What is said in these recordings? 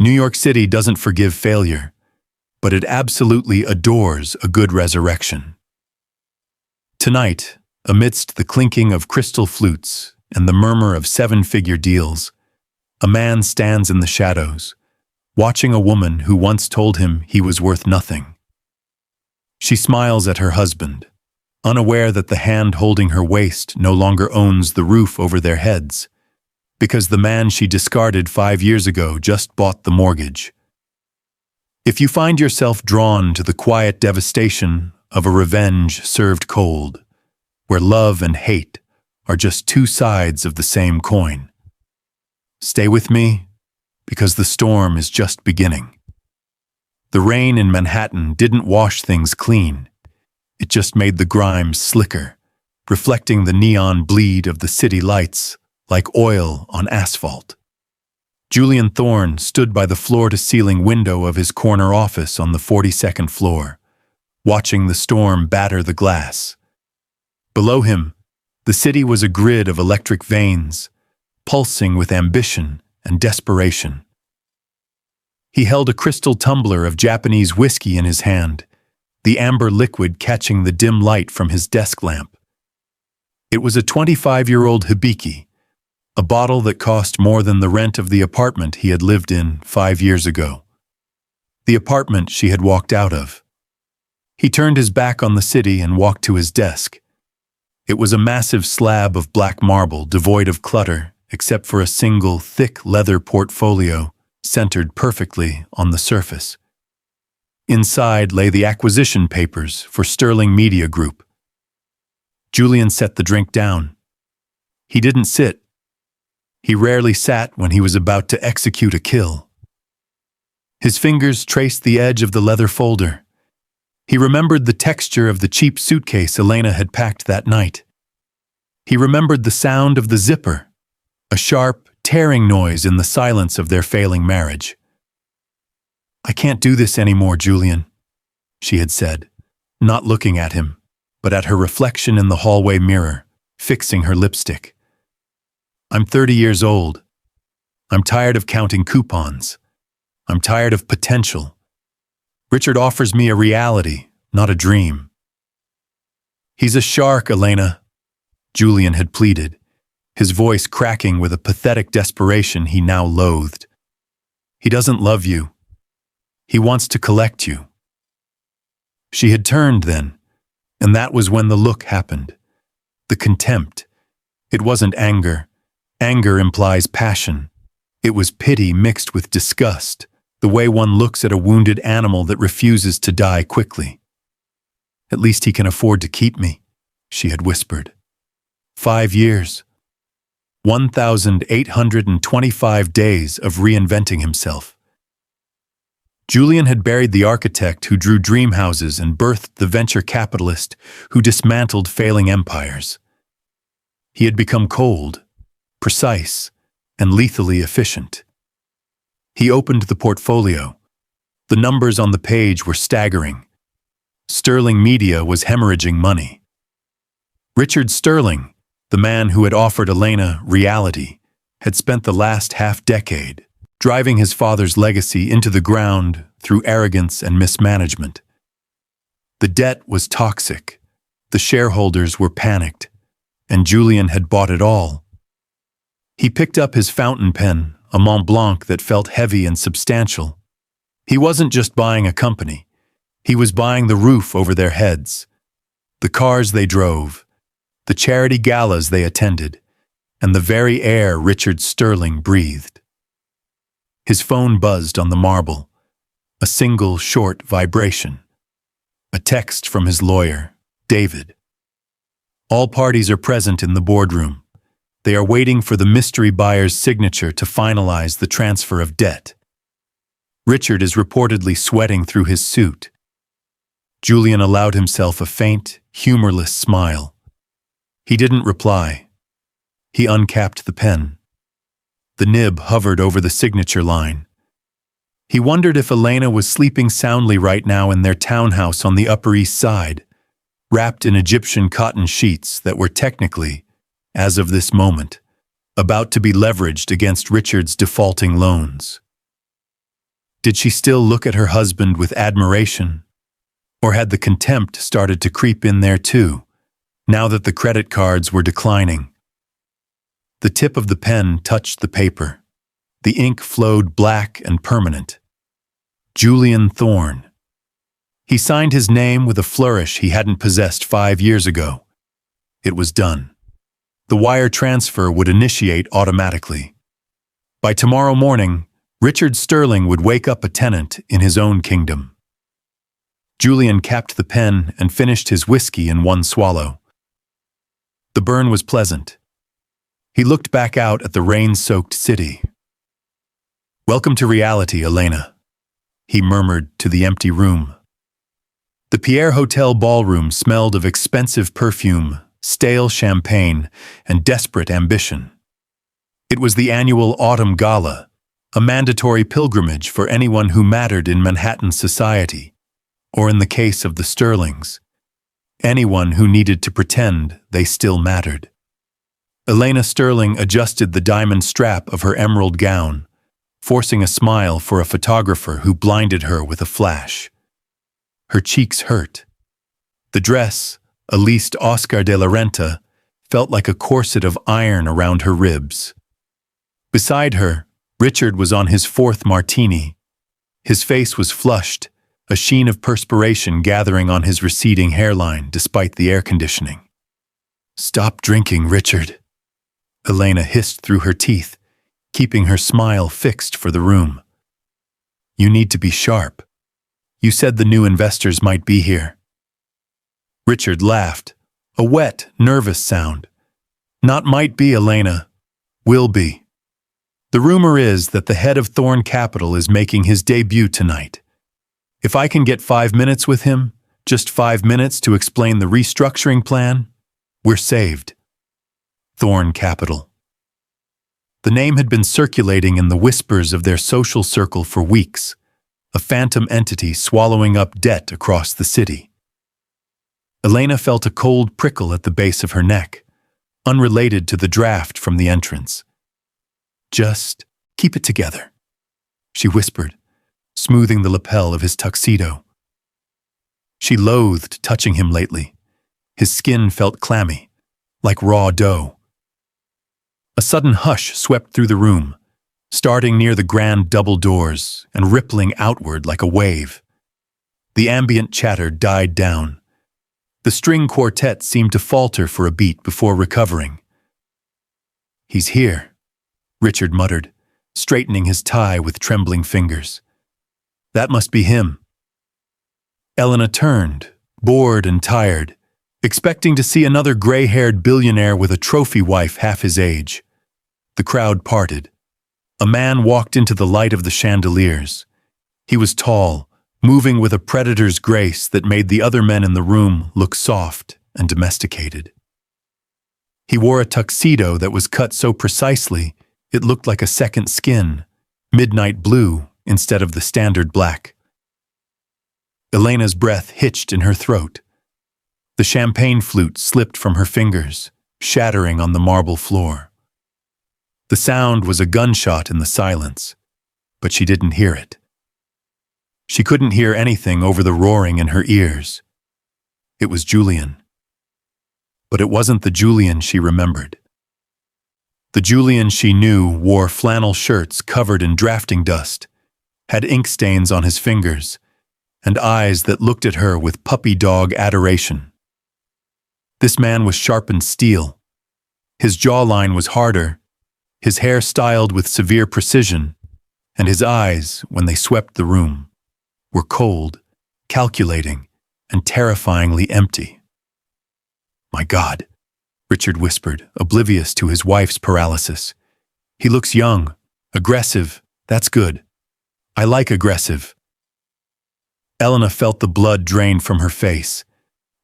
New York City doesn't forgive failure, but it absolutely adores a good resurrection. Tonight, amidst the clinking of crystal flutes and the murmur of seven-figure deals, a man stands in the shadows, watching a woman who once told him he was worth nothing. She smiles at her husband, unaware that the hand holding her waist no longer owns the roof over their heads, because the man she discarded 5 years ago just bought the mortgage. If you find yourself drawn to the quiet devastation of a revenge served cold, where love and hate are just two sides of the same coin, stay with me, because the storm is just beginning. The rain in Manhattan didn't wash things clean. It just made the grime slicker, reflecting the neon bleed of the city lights like oil on asphalt. Julian Thorne stood by the floor-to-ceiling window of his corner office on the 42nd floor, watching the storm batter the glass. Below him, the city was a grid of electric veins, pulsing with ambition and desperation. He held a crystal tumbler of Japanese whiskey in his hand, the amber liquid catching the dim light from his desk lamp. It was a 25-year-old Hibiki, a bottle that cost more than the rent of the apartment he had lived in 5 years ago. The apartment she had walked out of. He turned his back on the city and walked to his desk. It was a massive slab of black marble devoid of clutter except for a single thick leather portfolio centered perfectly on the surface. Inside lay the acquisition papers for Sterling Media Group. Julian set the drink down. He didn't sit. He rarely sat when he was about to execute a kill. His fingers traced the edge of the leather folder. He remembered the texture of the cheap suitcase Elena had packed that night. He remembered the sound of the zipper, a sharp, tearing noise in the silence of their failing marriage. "I can't do this anymore, Julian," she had said, not looking at him, but at her reflection in the hallway mirror, fixing her lipstick. "I'm 30 years old. I'm tired of counting coupons. I'm tired of potential. Richard offers me a reality, not a dream." "He's a shark, Elena," Julian had pleaded, his voice cracking with a pathetic desperation he now loathed. "He doesn't love you. He wants to collect you." She had turned then, and that was when the look happened. The contempt. It wasn't anger. Anger implies passion. It was pity mixed with disgust, the way one looks at a wounded animal that refuses to die quickly. "At least he can afford to keep me," she had whispered. 5 years. 1,825 days of reinventing himself. Julian had buried the architect who drew dream houses and birthed the venture capitalist who dismantled failing empires. He had become cold, precise, and lethally efficient. He opened the portfolio. The numbers on the page were staggering. Sterling Media was hemorrhaging money. Richard Sterling, the man who had offered Elena reality, had spent the last half-decade driving his father's legacy into the ground through arrogance and mismanagement. The debt was toxic, the shareholders were panicked, and Julian had bought it all. He picked up his fountain pen, a Mont Blanc that felt heavy and substantial. He wasn't just buying a company. He was buying the roof over their heads, the cars they drove, the charity galas they attended, and the very air Richard Sterling breathed. His phone buzzed on the marble, a single short vibration. A text from his lawyer, David. "All parties are present in the boardroom. They are waiting for the mystery buyer's signature to finalize the transfer of debt. Richard is reportedly sweating through his suit." Julian allowed himself a faint, humorless smile. He didn't reply. He uncapped the pen. The nib hovered over the signature line. He wondered if Elena was sleeping soundly right now in their townhouse on the Upper East Side, wrapped in Egyptian cotton sheets that were technically, as of this moment, about to be leveraged against Richard's defaulting loans. Did she still look at her husband with admiration? Or had the contempt started to creep in there too, now that the credit cards were declining? The tip of the pen touched the paper. The ink flowed black and permanent. Julian Thorne. He signed his name with a flourish he hadn't possessed 5 years ago. It was done. The wire transfer would initiate automatically. By tomorrow morning, Richard Sterling would wake up a tenant in his own kingdom. Julian capped the pen and finished his whiskey in one swallow. The burn was pleasant. He looked back out at the rain-soaked city. "Welcome to reality, Elena," he murmured to the empty room. The Pierre Hotel ballroom smelled of expensive perfume, stale champagne, and desperate ambition. It was the annual Autumn Gala, a mandatory pilgrimage for anyone who mattered in Manhattan society, or in the case of the Sterlings, anyone who needed to pretend they still mattered. Elena Sterling adjusted the diamond strap of her emerald gown, forcing a smile for a photographer who blinded her with a flash. Her cheeks hurt. The dress, a leased Oscar de la Renta, felt like a corset of iron around her ribs. Beside her, Richard was on his 4th martini. His face was flushed, a sheen of perspiration gathering on his receding hairline despite the air conditioning. "Stop drinking, Richard," Elena hissed through her teeth, keeping her smile fixed for the room. "You need to be sharp. You said the new investors might be here." Richard laughed, a wet, nervous sound. "Not might be, Elena. Will be. The rumor is that the head of Thorne Capital is making his debut tonight. If I can get 5 minutes with him, just 5 minutes to explain the restructuring plan, we're saved." Thorne Capital. The name had been circulating in the whispers of their social circle for weeks, a phantom entity swallowing up debt across the city. Elena felt a cold prickle at the base of her neck, unrelated to the draft from the entrance. "Just keep it together," she whispered, smoothing the lapel of his tuxedo. She loathed touching him lately. His skin felt clammy, like raw dough. A sudden hush swept through the room, starting near the grand double doors and rippling outward like a wave. The ambient chatter died down. The string quartet seemed to falter for a beat before recovering. "He's here," Richard muttered, straightening his tie with trembling fingers. "That must be him." Elena turned, bored and tired, expecting to see another gray-haired billionaire with a trophy wife half his age. The crowd parted. A man walked into the light of the chandeliers. He was tall, moving with a predator's grace that made the other men in the room look soft and domesticated. He wore a tuxedo that was cut so precisely it looked like a second skin, midnight blue instead of the standard black. Elena's breath hitched in her throat. The champagne flute slipped from her fingers, shattering on the marble floor. The sound was a gunshot in the silence, but she didn't hear it. She couldn't hear anything over the roaring in her ears. It was Julian. But it wasn't the Julian she remembered. The Julian she knew wore flannel shirts covered in drafting dust, had ink stains on his fingers, and eyes that looked at her with puppy dog adoration. This man was sharpened steel. His jawline was harder, his hair styled with severe precision, and his eyes, when they swept the room, were cold, calculating, and terrifyingly empty. "My God," Richard whispered, oblivious to his wife's paralysis. "He looks young, aggressive. That's good. I like aggressive." Elena felt the blood drain from her face.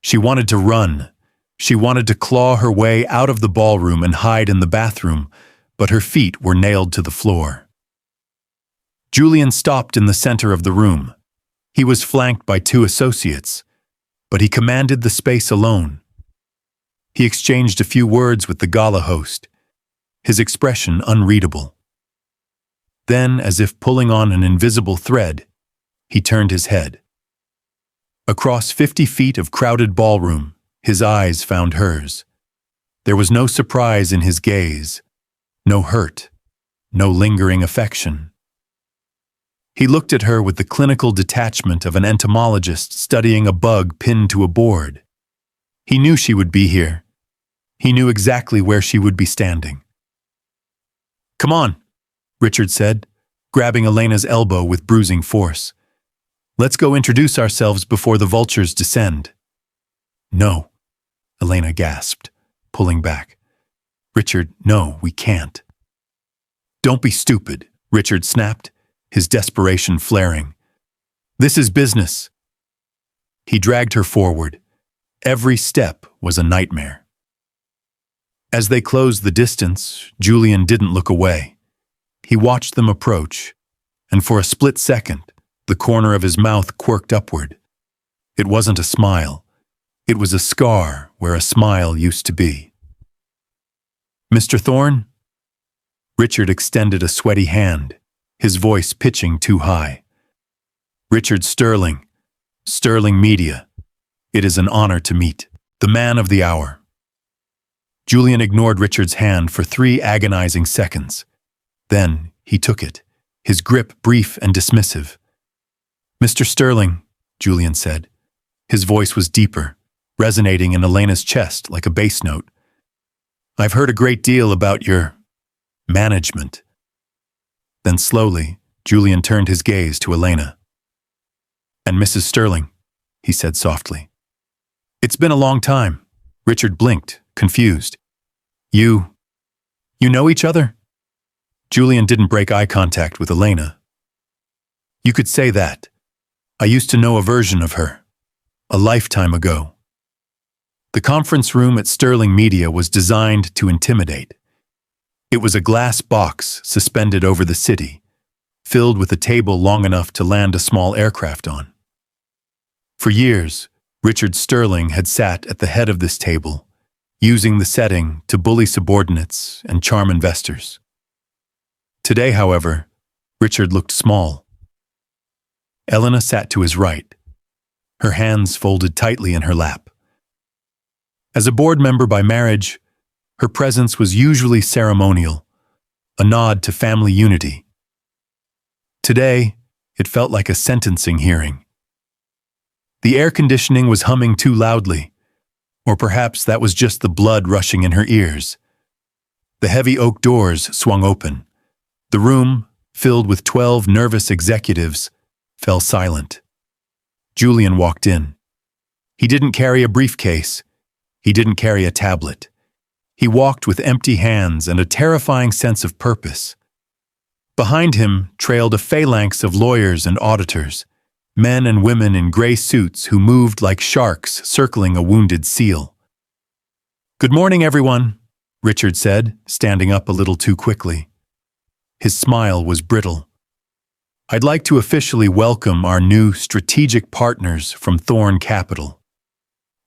She wanted to run. She wanted to claw her way out of the ballroom and hide in the bathroom, but her feet were nailed to the floor. Julian stopped in the center of the room. He was flanked by 2 associates, but he commanded the space alone. He exchanged a few words with the gala host, his expression unreadable. Then, as if pulling on an invisible thread, he turned his head. Across 50 feet of crowded ballroom, his eyes found hers. There was no surprise in his gaze, no hurt, no lingering affection. He looked at her with the clinical detachment of an entomologist studying a bug pinned to a board. He knew she would be here. He knew exactly where she would be standing. "Come on," Richard said, grabbing Elena's elbow with bruising force. "Let's go introduce ourselves before the vultures descend." "No," Elena gasped, pulling back. "Richard, no, we can't." "Don't be stupid," Richard snapped, his desperation flaring. "This is business." He dragged her forward. Every step was a nightmare. As they closed the distance, Julian didn't look away. He watched them approach, and for a split second, the corner of his mouth quirked upward. It wasn't a smile. It was a scar where a smile used to be. "Mr. Thorne?" Richard extended a sweaty hand, his voice pitching too high. "Richard Sterling, Sterling Media. It is an honor to meet the man of the hour." Julian ignored Richard's hand for 3 agonizing seconds. Then he took it, his grip brief and dismissive. "Mr. Sterling," Julian said. His voice was deeper, resonating in Elena's chest like a bass note. "I've heard a great deal about your management." Then slowly, Julian turned his gaze to Elena. "And Mrs. Sterling," he said softly. "It's been a long time." Richard blinked, confused. You know each other?" Julian didn't break eye contact with Elena. "You could say that. I used to know a version of her, a lifetime ago." The conference room at Sterling Media was designed to intimidate. It was a glass box suspended over the city, filled with a table long enough to land a small aircraft on. For years, Richard Sterling had sat at the head of this table, using the setting to bully subordinates and charm investors. Today, however, Richard looked small. Elena sat to his right, her hands folded tightly in her lap. As a board member by marriage, her presence was usually ceremonial, a nod to family unity. Today, it felt like a sentencing hearing. The air conditioning was humming too loudly, or perhaps that was just the blood rushing in her ears. The heavy oak doors swung open. The room, filled with 12 nervous executives, fell silent. Julian walked in. He didn't carry a briefcase. He didn't carry a tablet. He walked with empty hands and a terrifying sense of purpose. Behind him trailed a phalanx of lawyers and auditors, men and women in gray suits who moved like sharks circling a wounded seal. "Good morning, everyone," Richard said, standing up a little too quickly. His smile was brittle. "I'd like to officially welcome our new strategic partners from Thorne Capital.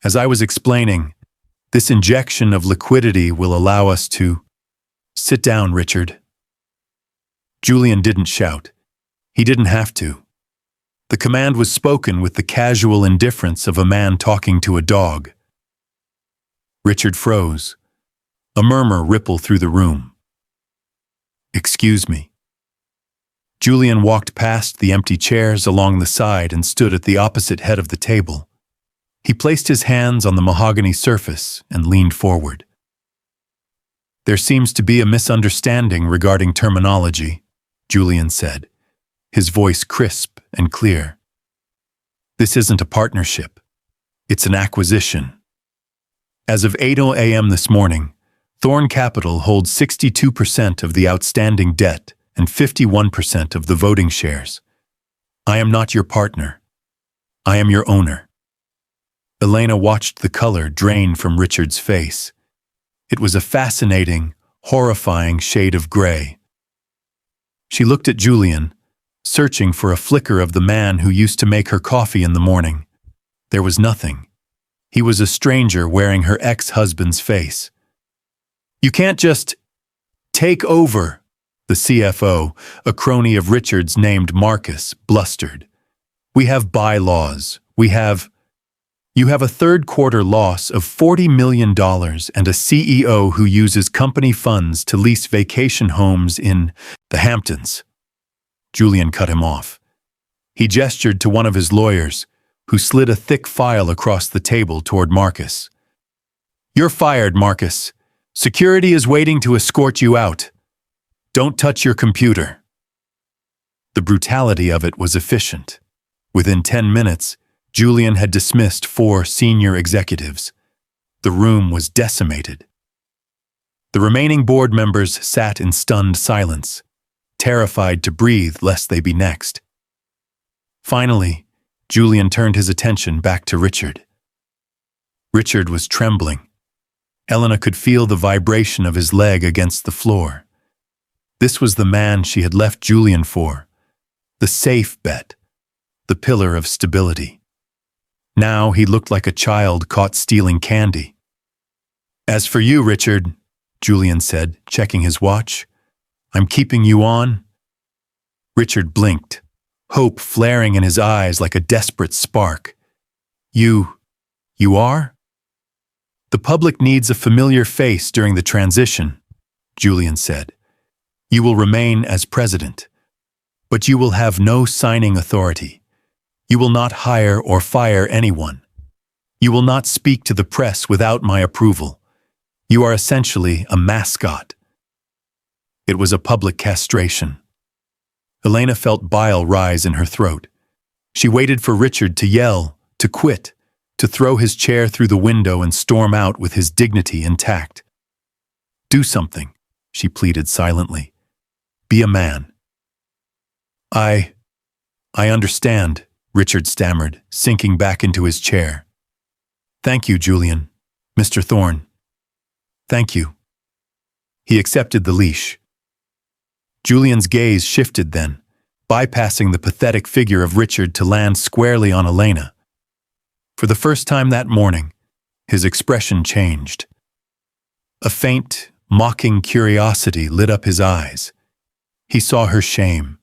As I was explaining, this injection of liquidity will allow us to—" "Sit down, Richard." Julian didn't shout. He didn't have to. The command was spoken with the casual indifference of a man talking to a dog. Richard froze. A murmur rippled through the room. "Excuse me." Julian walked past the empty chairs along the side and stood at the opposite head of the table. He placed his hands on the mahogany surface and leaned forward. "There seems to be a misunderstanding regarding terminology," Julian said, his voice crisp and clear. "This isn't a partnership. It's an acquisition. As of 8 a.m. this morning, Thorne Capital holds 62% of the outstanding debt and 51% of the voting shares. I am not your partner. I am your owner." Elena watched the color drain from Richard's face. It was a fascinating, horrifying shade of gray. She looked at Julian, searching for a flicker of the man who used to make her coffee in the morning. There was nothing. He was a stranger wearing her ex-husband's face. "You can't just take over," The CFO, a crony of Richard's named Marcus, blustered. "We have bylaws. You have a third-quarter loss of $40 million and a CEO who uses company funds to lease vacation homes in the Hamptons." Julian cut him off. He gestured to one of his lawyers, who slid a thick file across the table toward Marcus. "You're fired, Marcus. Security is waiting to escort you out. Don't touch your computer." The brutality of it was efficient. Within 10 minutes, Julian had dismissed 4 senior executives. The room was decimated. The remaining board members sat in stunned silence, terrified to breathe lest they be next. Finally, Julian turned his attention back to Richard. Richard was trembling. Elena could feel the vibration of his leg against the floor. This was the man she had left Julian for, the safe bet, the pillar of stability. Now he looked like a child caught stealing candy. "As for you, Richard," Julian said, checking his watch, "I'm keeping you on." Richard blinked, hope flaring in his eyes like a desperate spark. You are?" "The public needs a familiar face during the transition," Julian said. "You will remain as president, but you will have no signing authority. You will not hire or fire anyone. You will not speak to the press without my approval. You are essentially a mascot." It was a public castration. Elena felt bile rise in her throat. She waited for Richard to yell, to quit, to throw his chair through the window and storm out with his dignity intact. "Do something," she pleaded silently. "Be a man." I understand," Richard stammered, sinking back into his chair. "Thank you, Julian. Mr. Thorne. Thank you." He accepted the leash. Julian's gaze shifted then, bypassing the pathetic figure of Richard to land squarely on Elena. For the first time that morning, his expression changed. A faint, mocking curiosity lit up his eyes. He saw her shame.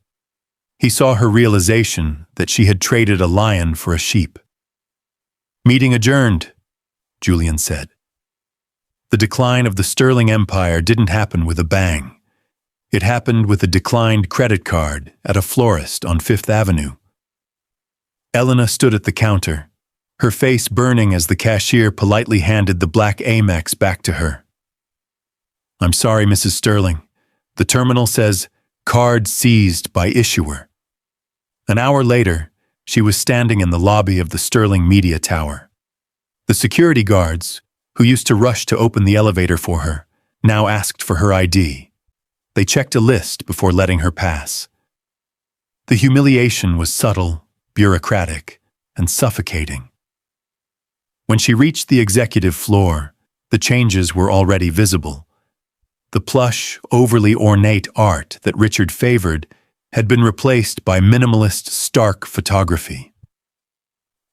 He saw her realization that she had traded a lion for a sheep. "Meeting adjourned," Julian said. The decline of the Sterling Empire didn't happen with a bang. It happened with a declined credit card at a florist on Fifth Avenue. Elena stood at the counter, her face burning as the cashier politely handed the black Amex back to her. "I'm sorry, Mrs. Sterling. The terminal says, 'Card seized by issuer.'" An hour later, she was standing in the lobby of the Sterling Media Tower. The security guards, who used to rush to open the elevator for her, now asked for her ID. They checked a list before letting her pass. The humiliation was subtle, bureaucratic, and suffocating. When she reached the executive floor, the changes were already visible. The plush, overly ornate art that Richard favored had been replaced by minimalist, stark photography.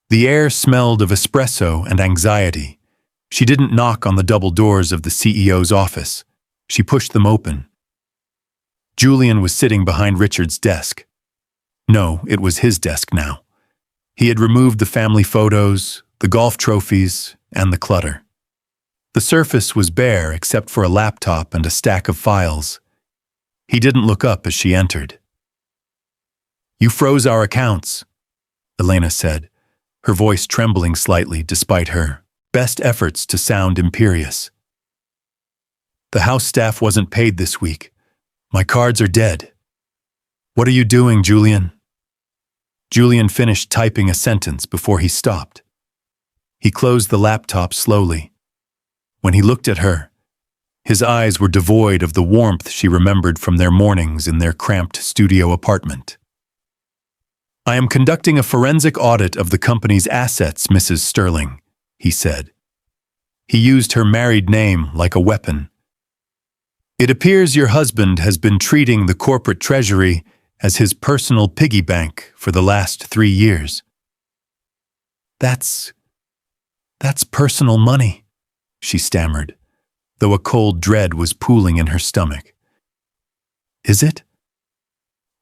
The air smelled of espresso and anxiety. She didn't knock on the double doors of the CEO's office. She pushed them open. Julian was sitting behind Richard's desk. No, it was his desk now. He had removed the family photos, the golf trophies, and the clutter. The surface was bare except for a laptop and a stack of files. He didn't look up as she entered. "You froze our accounts," Elena said, her voice trembling slightly despite her best efforts to sound imperious. "The house staff wasn't paid this week. My cards are dead." "What are you doing, Julian?" Julian finished typing a sentence before he stopped. He closed the laptop slowly. When he looked at her, his eyes were devoid of the warmth she remembered from their mornings in their cramped studio apartment. "I am conducting a forensic audit of the company's assets, Mrs. Sterling," he said. He used her married name like a weapon. "It appears your husband has been treating the corporate treasury as his personal piggy bank for the last 3 years. That's personal money," she stammered, though a cold dread was pooling in her stomach. is it?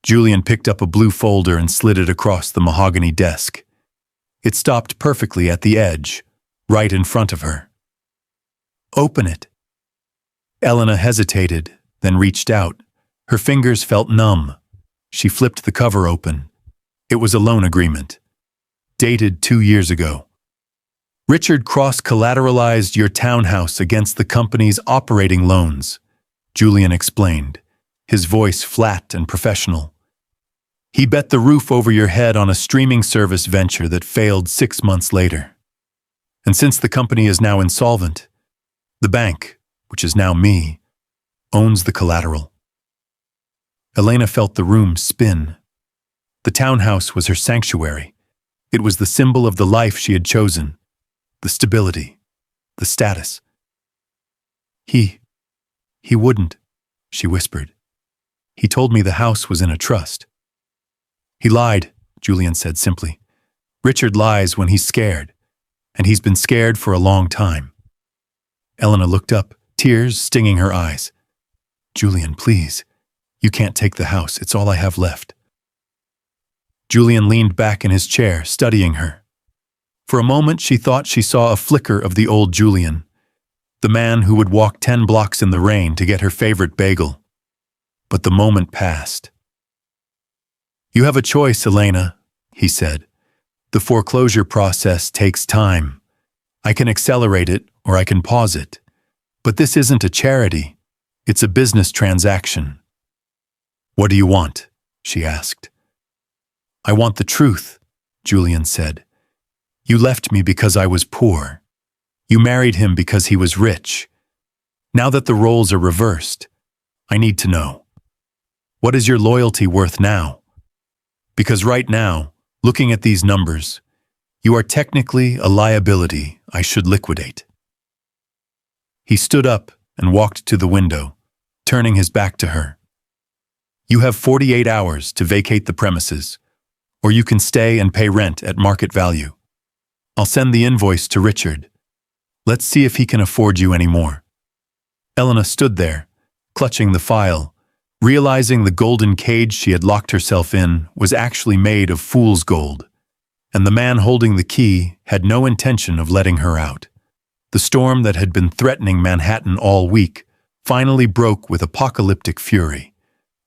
Julian picked up a blue folder and slid it across the mahogany desk. It stopped perfectly at the edge, right in front of her. Open it. Elena hesitated, then reached out. Her fingers felt numb. She flipped the cover open. It was a loan agreement, dated 2 years ago. Richard cross-collateralized your townhouse against the company's operating loans, Julian explained, his voice flat and professional. He bet the roof over your head on a streaming service venture that failed 6 months later. And since the company is now insolvent, the bank, which is now me, owns the collateral. Elena felt the room spin. The townhouse was her sanctuary. It was the symbol of the life she had chosen, the stability, the status. He wouldn't, she whispered. He told me the house was in a trust. He lied, Julian said simply. Richard lies when he's scared, and he's been scared for a long time. Elena looked up, tears stinging her eyes. Julian, please. You can't take the house. It's all I have left. Julian leaned back in his chair, studying her. For a moment, she thought she saw a flicker of the old Julian, the man who would walk 10 blocks in the rain to get her favorite bagel. But the moment passed. You have a choice, Elena, he said. The foreclosure process takes time. I can accelerate it or I can pause it. But this isn't a charity. It's a business transaction. What do you want? She asked. I want the truth, Julian said. You left me because I was poor. You married him because he was rich. Now that the roles are reversed, I need to know. What is your loyalty worth now? Because right now, looking at these numbers, you are technically a liability I should liquidate. He stood up and walked to the window, turning his back to her. You have 48 hours to vacate the premises, or you can stay and pay rent at market value. I'll send the invoice to Richard. Let's see if he can afford you any more. Elena stood there, clutching the file, realizing the golden cage she had locked herself in was actually made of fool's gold, and the man holding the key had no intention of letting her out. The storm that had been threatening Manhattan all week finally broke with apocalyptic fury.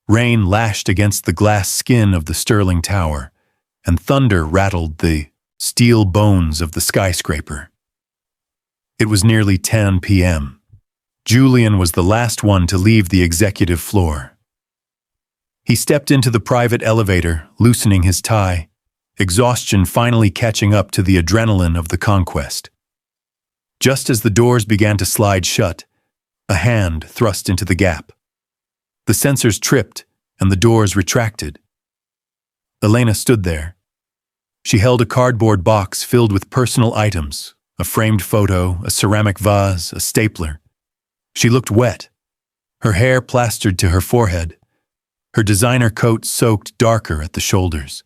Rain lashed against the glass skin of the Sterling Tower, and thunder rattled the steel bones of the skyscraper. It was nearly 10 p.m. Julian was the last one to leave the executive floor. He stepped into the private elevator, loosening his tie, exhaustion finally catching up to the adrenaline of the conquest. Just as the doors began to slide shut, a hand thrust into the gap. The sensors tripped, and the doors retracted. Elena stood there. She held a cardboard box filled with personal items, a framed photo, a ceramic vase, a stapler. She looked wet, her hair plastered to her forehead, her designer coat soaked darker at the shoulders.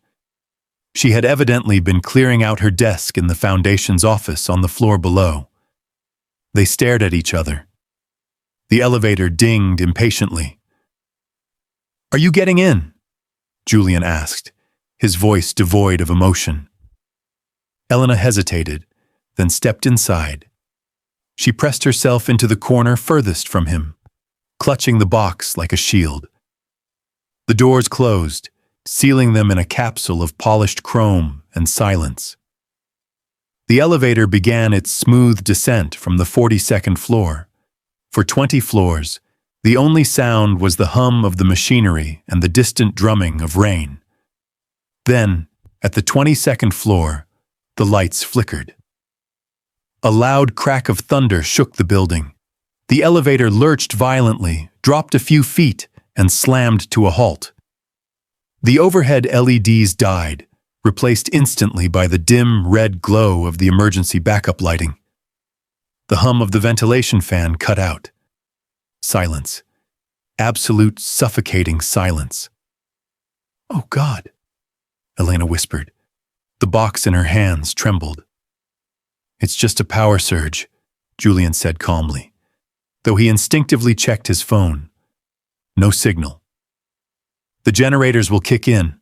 She had evidently been clearing out her desk in the foundation's office on the floor below. They stared at each other. The elevator dinged impatiently. Are you getting in? Julian asked, his voice devoid of emotion. Elena hesitated, then stepped inside. She pressed herself into the corner furthest from him, clutching the box like a shield. The doors closed, sealing them in a capsule of polished chrome and silence. The elevator began its smooth descent from the 42nd floor. For 20 floors, the only sound was the hum of the machinery and the distant drumming of rain. Then, at the 22nd floor, the lights flickered. A loud crack of thunder shook the building. The elevator lurched violently, dropped a few feet, and slammed to a halt. The overhead LEDs died, replaced instantly by the dim red glow of the emergency backup lighting. The hum of the ventilation fan cut out. Silence. Absolute suffocating silence. Oh God, Elena whispered. The box in her hands trembled. It's just a power surge, Julian said calmly, though he instinctively checked his phone. No signal. The generators will kick in,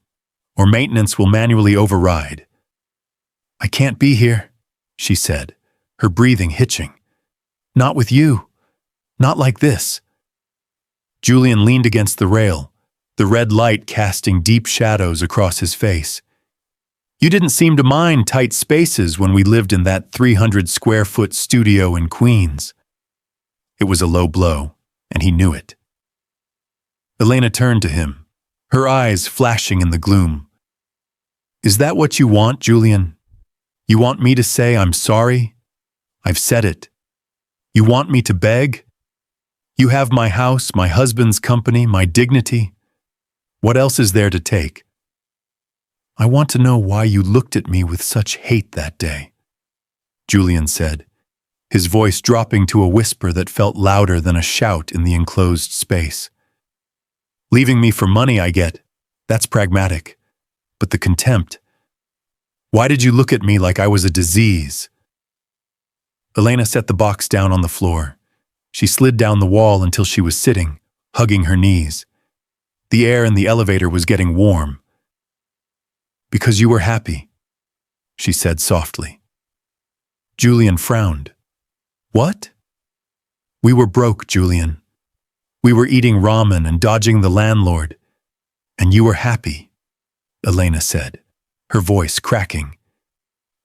or maintenance will manually override. I can't be here, she said, her breathing hitching. Not with you. Not like this. Julian leaned against the rail, the red light casting deep shadows across his face. You didn't seem to mind tight spaces when we lived in that 300-square-foot studio in Queens. It was a low blow, and he knew it. Elena turned to him, her eyes flashing in the gloom. Is that what you want, Julian? You want me to say I'm sorry? I've said it. You want me to beg? You have my house, my husband's company, my dignity. What else is there to take? I want to know why you looked at me with such hate that day, Julian said, his voice dropping to a whisper that felt louder than a shout in the enclosed space. Leaving me for money, I get. That's pragmatic. But the contempt. Why did you look at me like I was a disease? Elena set the box down on the floor. She slid down the wall until she was sitting, hugging her knees. The air in the elevator was getting warm. Because you were happy, she said softly. Julian frowned. What? We were broke, Julian. We were eating ramen and dodging the landlord. And you were happy, Elena said, her voice cracking.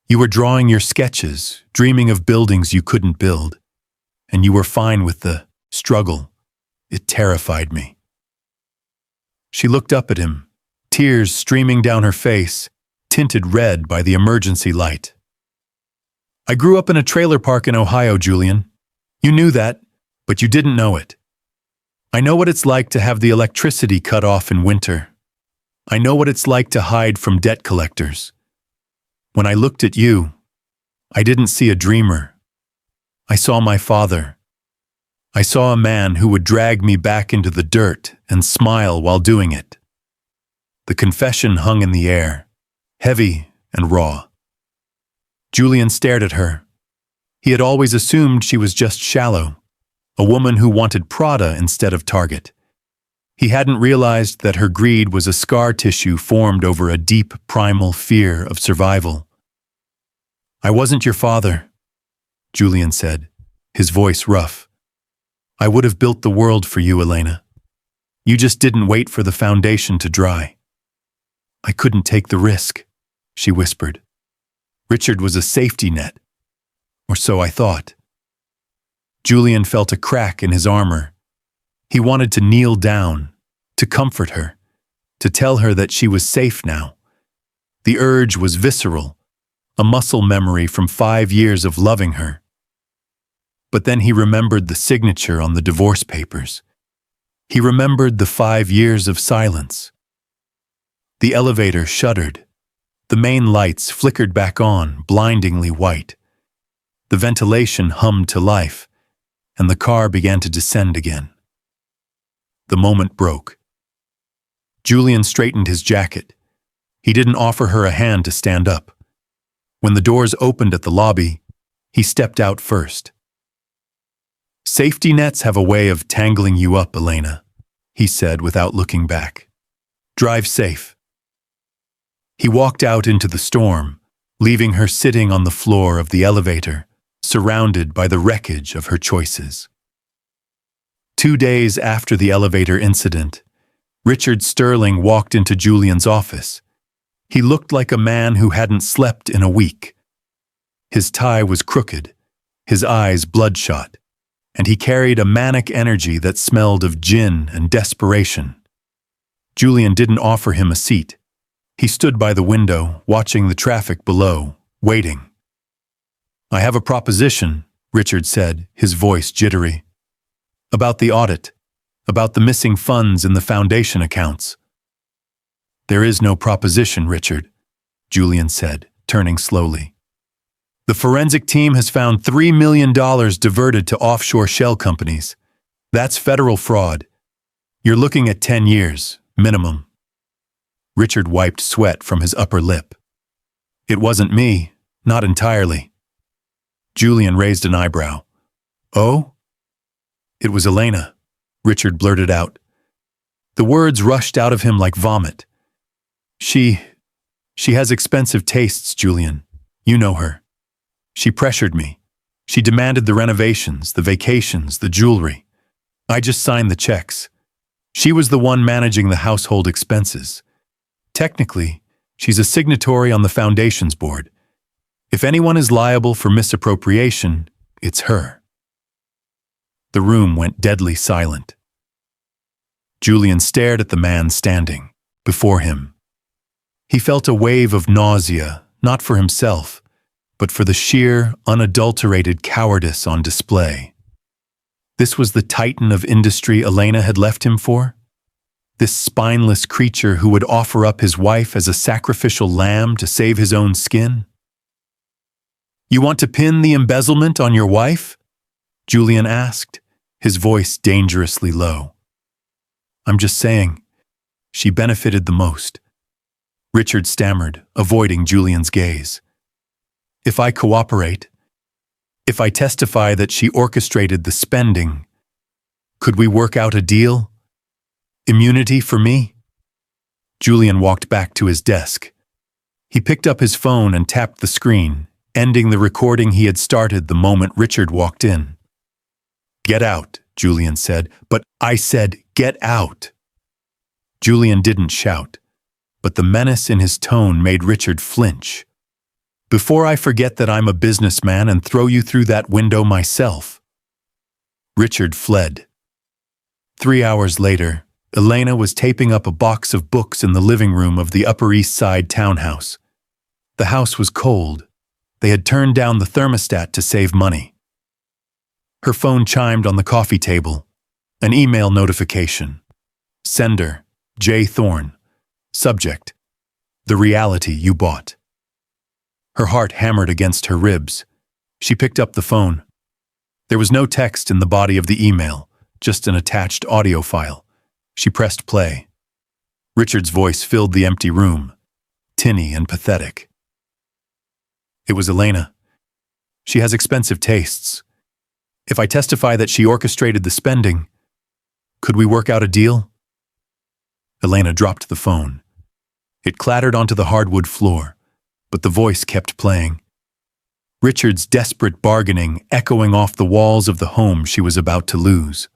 You were drawing your sketches, dreaming of buildings you couldn't build. And you were fine with the struggle. It terrified me. She looked up at him, tears streaming down her face, tinted red by the emergency light. I grew up in a trailer park in Ohio, Julian. You knew that, but you didn't know it. I know what it's like to have the electricity cut off in winter. I know what it's like to hide from debt collectors. When I looked at you, I didn't see a dreamer. I saw my father. I saw a man who would drag me back into the dirt and smile while doing it. The confession hung in the air, heavy and raw. Julian stared at her. He had always assumed she was just shallow, a woman who wanted Prada instead of Target. He hadn't realized that her greed was a scar tissue formed over a deep, primal fear of survival. I wasn't your father, Julian said, his voice rough. I would have built the world for you, Elena. You just didn't wait for the foundation to dry. I couldn't take the risk, she whispered. Richard was a safety net, or so I thought. Julian felt a crack in his armor. He wanted to kneel down, to comfort her, to tell her that she was safe now. The urge was visceral, a muscle memory from 5 years of loving her. But then he remembered the signature on the divorce papers. He remembered the 5 years of silence. The elevator shuddered. The main lights flickered back on, blindingly white. The ventilation hummed to life, and the car began to descend again. The moment broke. Julian straightened his jacket. He didn't offer her a hand to stand up. When the doors opened at the lobby, he stepped out first. Safety nets have a way of tangling you up, Elena, he said without looking back. Drive safe. He walked out into the storm, leaving her sitting on the floor of the elevator, surrounded by the wreckage of her choices. 2 days after the elevator incident, Richard Sterling walked into Julian's office. He looked like a man who hadn't slept in a week. His tie was crooked, his eyes bloodshot, and he carried a manic energy that smelled of gin and desperation. Julian didn't offer him a seat. He stood by the window, watching the traffic below, waiting. I have a proposition, Richard said, his voice jittery. About the audit, about the missing funds in the foundation accounts. There is no proposition, Richard, Julian said, turning slowly. The forensic team has found $3 million diverted to offshore shell companies. That's federal fraud. You're looking at 10 years, minimum. Richard wiped sweat from his upper lip. It wasn't me, not entirely. Julian raised an eyebrow. Oh? It was Elena, Richard blurted out. The words rushed out of him like vomit. She has expensive tastes, Julian. You know her. She pressured me. She demanded the renovations, the vacations, the jewelry. I just signed the checks. She was the one managing the household expenses. Technically, she's a signatory on the foundation's board. If anyone is liable for misappropriation, it's her. The room went deadly silent. Julian stared at the man standing before him. He felt a wave of nausea, not for himself, but for the sheer, unadulterated cowardice on display. This was the titan of industry Elena had left him for? This spineless creature who would offer up his wife as a sacrificial lamb to save his own skin? You want to pin the embezzlement on your wife? Julian asked, his voice dangerously low. I'm just saying, she benefited the most. Richard stammered, avoiding Julian's gaze. If I cooperate, if I testify that she orchestrated the spending, could we work out a deal? Immunity for me? Julian walked back to his desk. He picked up his phone and tapped the screen, ending the recording he had started the moment Richard walked in. Get out, Julian said, but I said, get out. Julian didn't shout, but the menace in his tone made Richard flinch. Before I forget that I'm a businessman and throw you through that window myself. Richard fled. 3 hours later, Elena was taping up a box of books in the living room of the Upper East Side townhouse. The house was cold. They had turned down the thermostat to save money. Her phone chimed on the coffee table. An email notification. Sender, J. Thorne. Subject, the reality you bought. Her heart hammered against her ribs. She picked up the phone. There was no text in the body of the email, just an attached audio file. She pressed play. Richard's voice filled the empty room, tinny and pathetic. It was Elena. She has expensive tastes. If I testify that she orchestrated the spending, could we work out a deal? Elena dropped the phone. It clattered onto the hardwood floor, but the voice kept playing. Richard's desperate bargaining echoing off the walls of the home she was about to lose.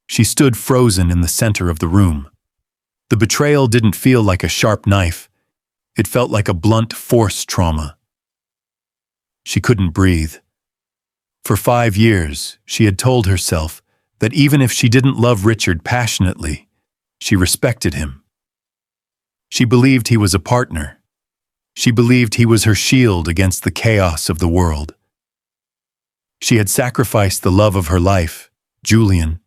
She stood frozen in the center of the room. The betrayal didn't feel like a sharp knife. It felt like a blunt force trauma. She couldn't breathe. For 5 years, she had told herself that even if she didn't love Richard passionately, she respected him. She believed he was a partner. She believed he was her shield against the chaos of the world. She had sacrificed the love of her life, Julian,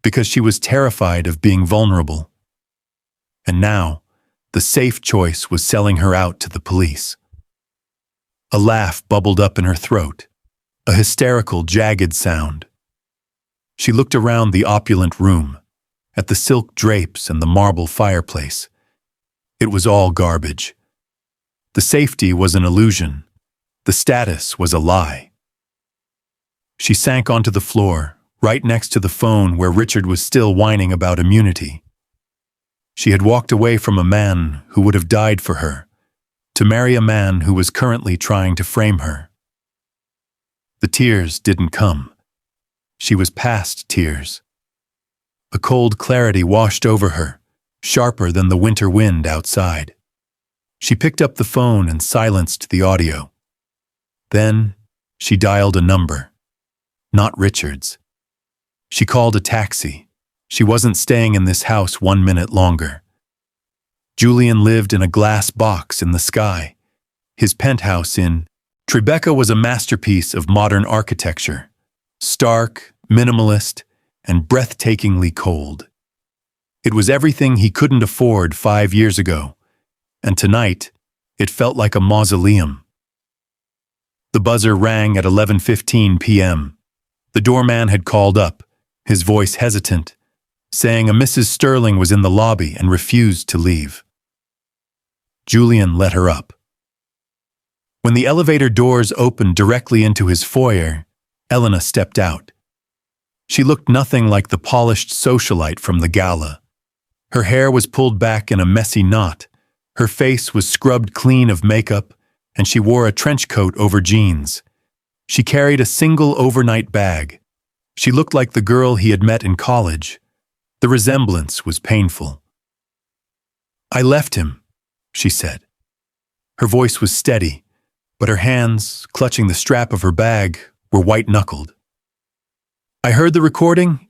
because she was terrified of being vulnerable. And now, the safe choice was selling her out to the police. A laugh bubbled up in her throat, a hysterical, jagged sound. She looked around the opulent room, at the silk drapes and the marble fireplace. It was all garbage. The safety was an illusion. The status was a lie. She sank onto the floor, right next to the phone where Richard was still whining about immunity. She had walked away from a man who would have died for her, to marry a man who was currently trying to frame her. The tears didn't come. She was past tears. A cold clarity washed over her, sharper than the winter wind outside. She picked up the phone and silenced the audio. Then, she dialed a number. Not Richard's. She called a taxi. She wasn't staying in this house 1 minute longer. Julian lived in a glass box in the sky. His penthouse in Tribeca was a masterpiece of modern architecture, stark, minimalist, and breathtakingly cold. It was everything he couldn't afford 5 years ago, and tonight, it felt like a mausoleum. The buzzer rang at 11:15 p.m. The doorman had called up, his voice hesitant, saying a Mrs. Sterling was in the lobby and refused to leave. Julian let her up. When the elevator doors opened directly into his foyer, Elena stepped out. She looked nothing like the polished socialite from the Gala. Her hair was pulled back in a messy knot, her face was scrubbed clean of makeup, and she wore a trench coat over jeans. She carried a single overnight bag. She looked like the girl he had met in college. The resemblance was painful. "I left him," she said. Her voice was steady, but her hands, clutching the strap of her bag, were white-knuckled. "I heard the recording.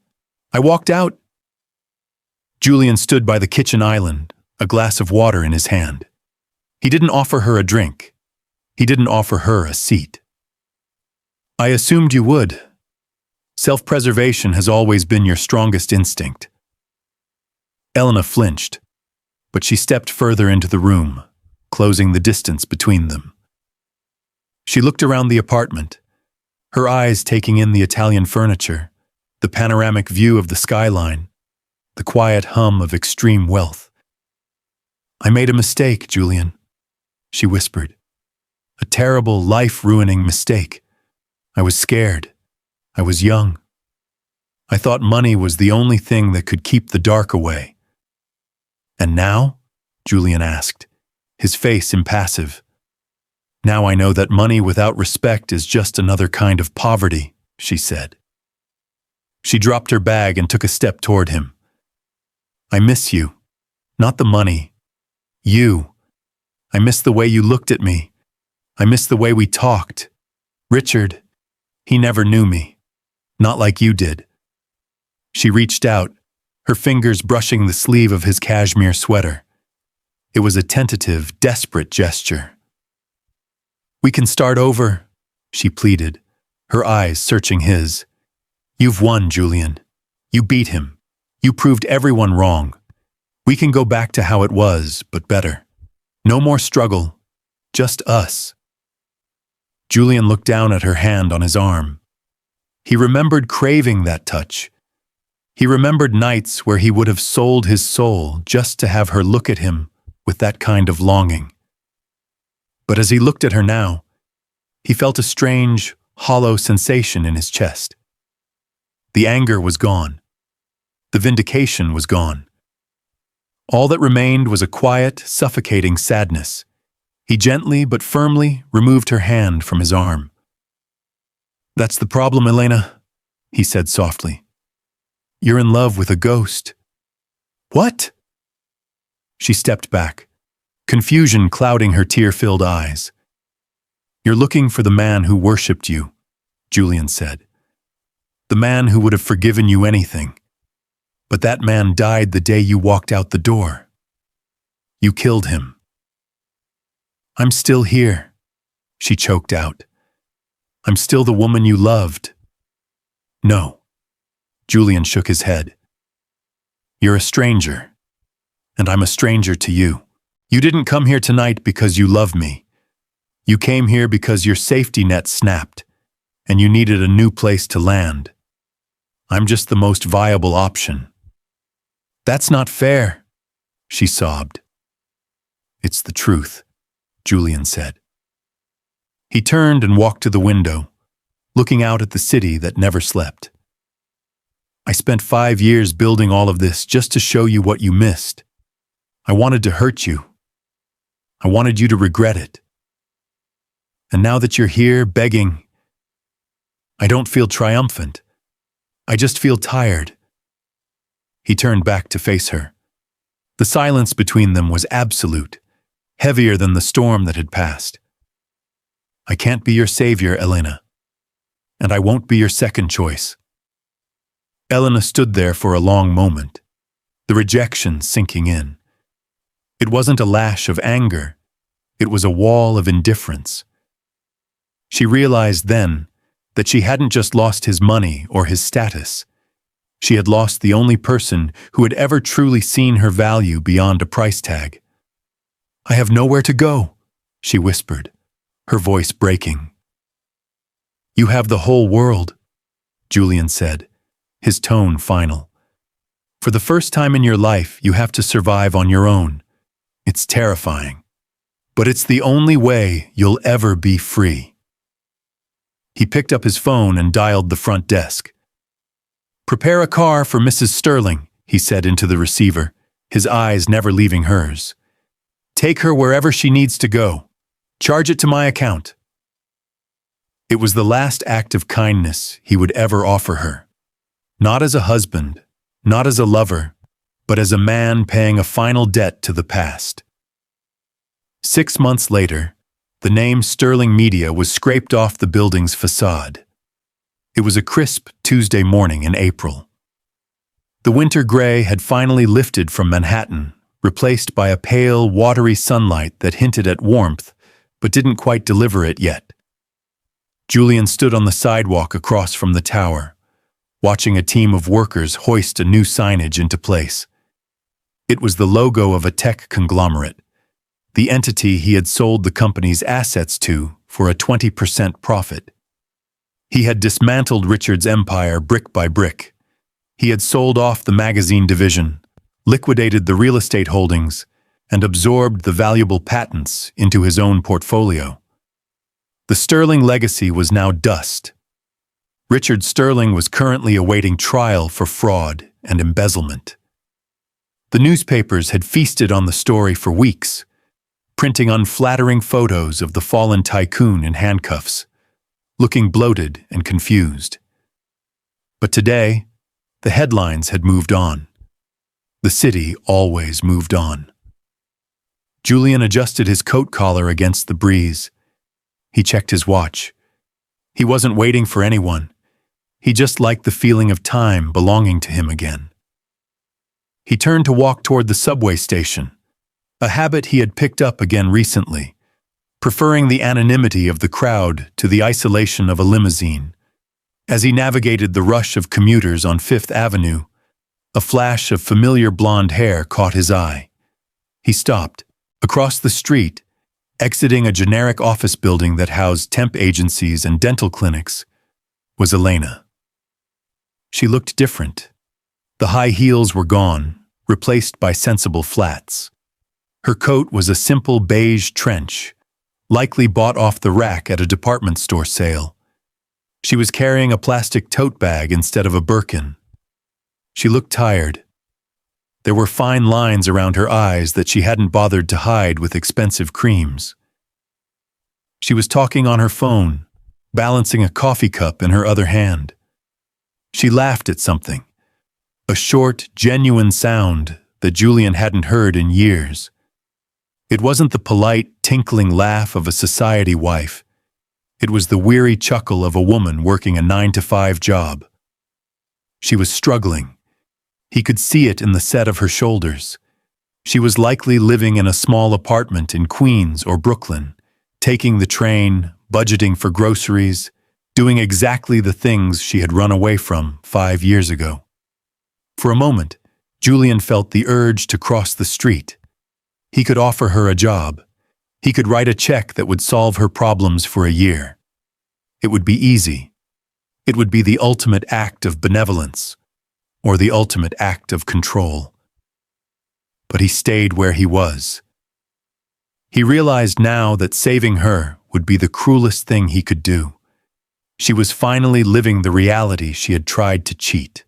I walked out." Julian stood by the kitchen island, a glass of water in his hand. He didn't offer her a drink. He didn't offer her a seat. "I assumed you would. Self-preservation has always been your strongest instinct." Elena flinched, but she stepped further into the room, closing the distance between them. She looked around the apartment, her eyes taking in the Italian furniture, the panoramic view of the skyline, the quiet hum of extreme wealth. "I made a mistake, Julian," she whispered. "A terrible, life-ruining mistake. I was scared. I was young. I thought money was the only thing that could keep the dark away." "And now?" Julian asked, his face impassive. "Now I know that money without respect is just another kind of poverty," she said. She dropped her bag and took a step toward him. "I miss you. Not the money. You. I miss the way you looked at me. I miss the way we talked. Richard, he never knew me. Not like you did." She reached out, her fingers brushing the sleeve of his cashmere sweater. It was a tentative, desperate gesture. "We can start over," she pleaded, her eyes searching his. "You've won, Julian. You beat him. You proved everyone wrong. We can go back to how it was, but better. No more struggle. Just us." Julian looked down at her hand on his arm. He remembered craving that touch. He remembered nights where he would have sold his soul just to have her look at him with that kind of longing. But as he looked at her now, he felt a strange, hollow sensation in his chest. The anger was gone. The vindication was gone. All that remained was a quiet, suffocating sadness. He gently but firmly removed her hand from his arm. "That's the problem, Elena," he said softly. "You're in love with a ghost." "What?" She stepped back, confusion clouding her tear-filled eyes. "You're looking for the man who worshipped you," Julian said. "The man who would have forgiven you anything. But that man died the day you walked out the door. You killed him." "I'm still here," she choked out. "I'm still the woman you loved." "No." Julian shook his head. "You're a stranger, and I'm a stranger to you. You didn't come here tonight because you love me. You came here because your safety net snapped, and you needed a new place to land. I'm just the most viable option." "That's not fair," she sobbed. "It's the truth," Julian said. He turned and walked to the window, looking out at the city that never slept. "I spent 5 years building all of this just to show you what you missed. I wanted to hurt you. I wanted you to regret it. And now that you're here begging, I don't feel triumphant. I just feel tired." He turned back to face her. The silence between them was absolute, heavier than the storm that had passed. "I can't be your savior, Elena. And I won't be your second choice." Elena stood there for a long moment, the rejection sinking in. It wasn't a lash of anger. It was a wall of indifference. She realized then that she hadn't just lost his money or his status. She had lost the only person who had ever truly seen her value beyond a price tag. "I have nowhere to go," she whispered, her voice breaking. "You have the whole world," Julian said, his tone final. "For the first time in your life, you have to survive on your own. It's terrifying. But it's the only way you'll ever be free." He picked up his phone and dialed the front desk. "Prepare a car for Mrs. Sterling," he said into the receiver, his eyes never leaving hers. "Take her wherever she needs to go. Charge it to my account." It was the last act of kindness he would ever offer her. Not as a husband, not as a lover, but as a man paying a final debt to the past. 6 months later, the name Sterling Media was scraped off the building's facade. It was a crisp Tuesday morning in April. The winter gray had finally lifted from Manhattan, replaced by a pale, watery sunlight that hinted at warmth, but didn't quite deliver it yet. Julian stood on the sidewalk across from the tower, watching a team of workers hoist a new signage into place. It was the logo of a tech conglomerate, the entity he had sold the company's assets to for a 20% profit. He had dismantled Richard's empire brick by brick. He had sold off the magazine division, liquidated the real estate holdings, and absorbed the valuable patents into his own portfolio. The Sterling legacy was now dust. Richard Sterling was currently awaiting trial for fraud and embezzlement. The newspapers had feasted on the story for weeks, printing unflattering photos of the fallen tycoon in handcuffs, looking bloated and confused. But today, the headlines had moved on. The city always moved on. Julian adjusted his coat collar against the breeze. He checked his watch. He wasn't waiting for anyone. He just liked the feeling of time belonging to him again. He turned to walk toward the subway station, a habit he had picked up again recently, preferring the anonymity of the crowd to the isolation of a limousine. As he navigated the rush of commuters on Fifth Avenue, a flash of familiar blonde hair caught his eye. He stopped. Across the street, exiting a generic office building that housed temp agencies and dental clinics, was Elena. She looked different. The high heels were gone, replaced by sensible flats. Her coat was a simple beige trench, likely bought off the rack at a department store sale. She was carrying a plastic tote bag instead of a Birkin. She looked tired. There were fine lines around her eyes that she hadn't bothered to hide with expensive creams. She was talking on her phone, balancing a coffee cup in her other hand. She laughed at something, a short, genuine sound that Julian hadn't heard in years. It wasn't the polite, tinkling laugh of a society wife. It was the weary chuckle of a woman working a 9-to-5 job. She was struggling. He could see it in the set of her shoulders. She was likely living in a small apartment in Queens or Brooklyn, taking the train, budgeting for groceries, doing exactly the things she had run away from 5 years ago. For a moment, Julian felt the urge to cross the street. He could offer her a job. He could write a check that would solve her problems for a year. It would be easy. It would be the ultimate act of benevolence, or the ultimate act of control. But he stayed where he was. He realized now that saving her would be the cruelest thing he could do. She was finally living the reality she had tried to cheat.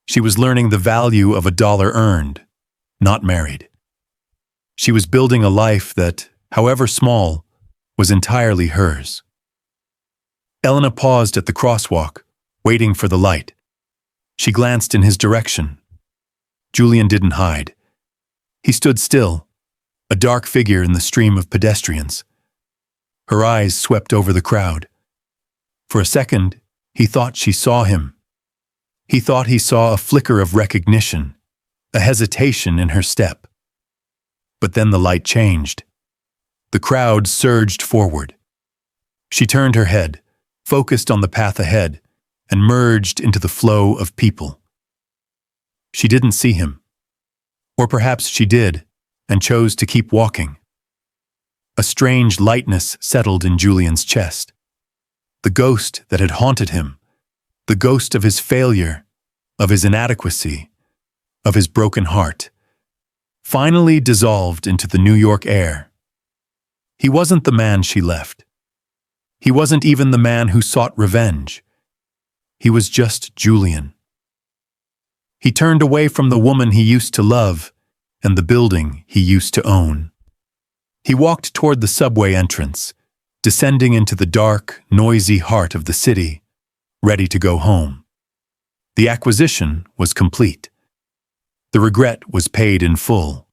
She was learning the value of a dollar earned, not married. She was building a life that, however small, was entirely hers. Elena paused at the crosswalk, waiting for the light. She glanced in his direction. Julian didn't hide. He stood still, a dark figure in the stream of pedestrians. Her eyes swept over the crowd. For a second, he thought she saw him. He thought he saw a flicker of recognition, a hesitation in her step. But then the light changed. The crowd surged forward. She turned her head, focused on the path ahead, and merged into the flow of people. She didn't see him. Or perhaps she did, and chose to keep walking. A strange lightness settled in Julian's chest. The ghost that had haunted him, the ghost of his failure, of his inadequacy, of his broken heart, finally dissolved into the New York air. He wasn't the man she left. He wasn't even the man who sought revenge. He was just Julian. He turned away from the woman he used to love and the building he used to own. He walked toward the subway entrance, descending into the dark, noisy heart of the city, ready to go home. The acquisition was complete. The regret was paid in full.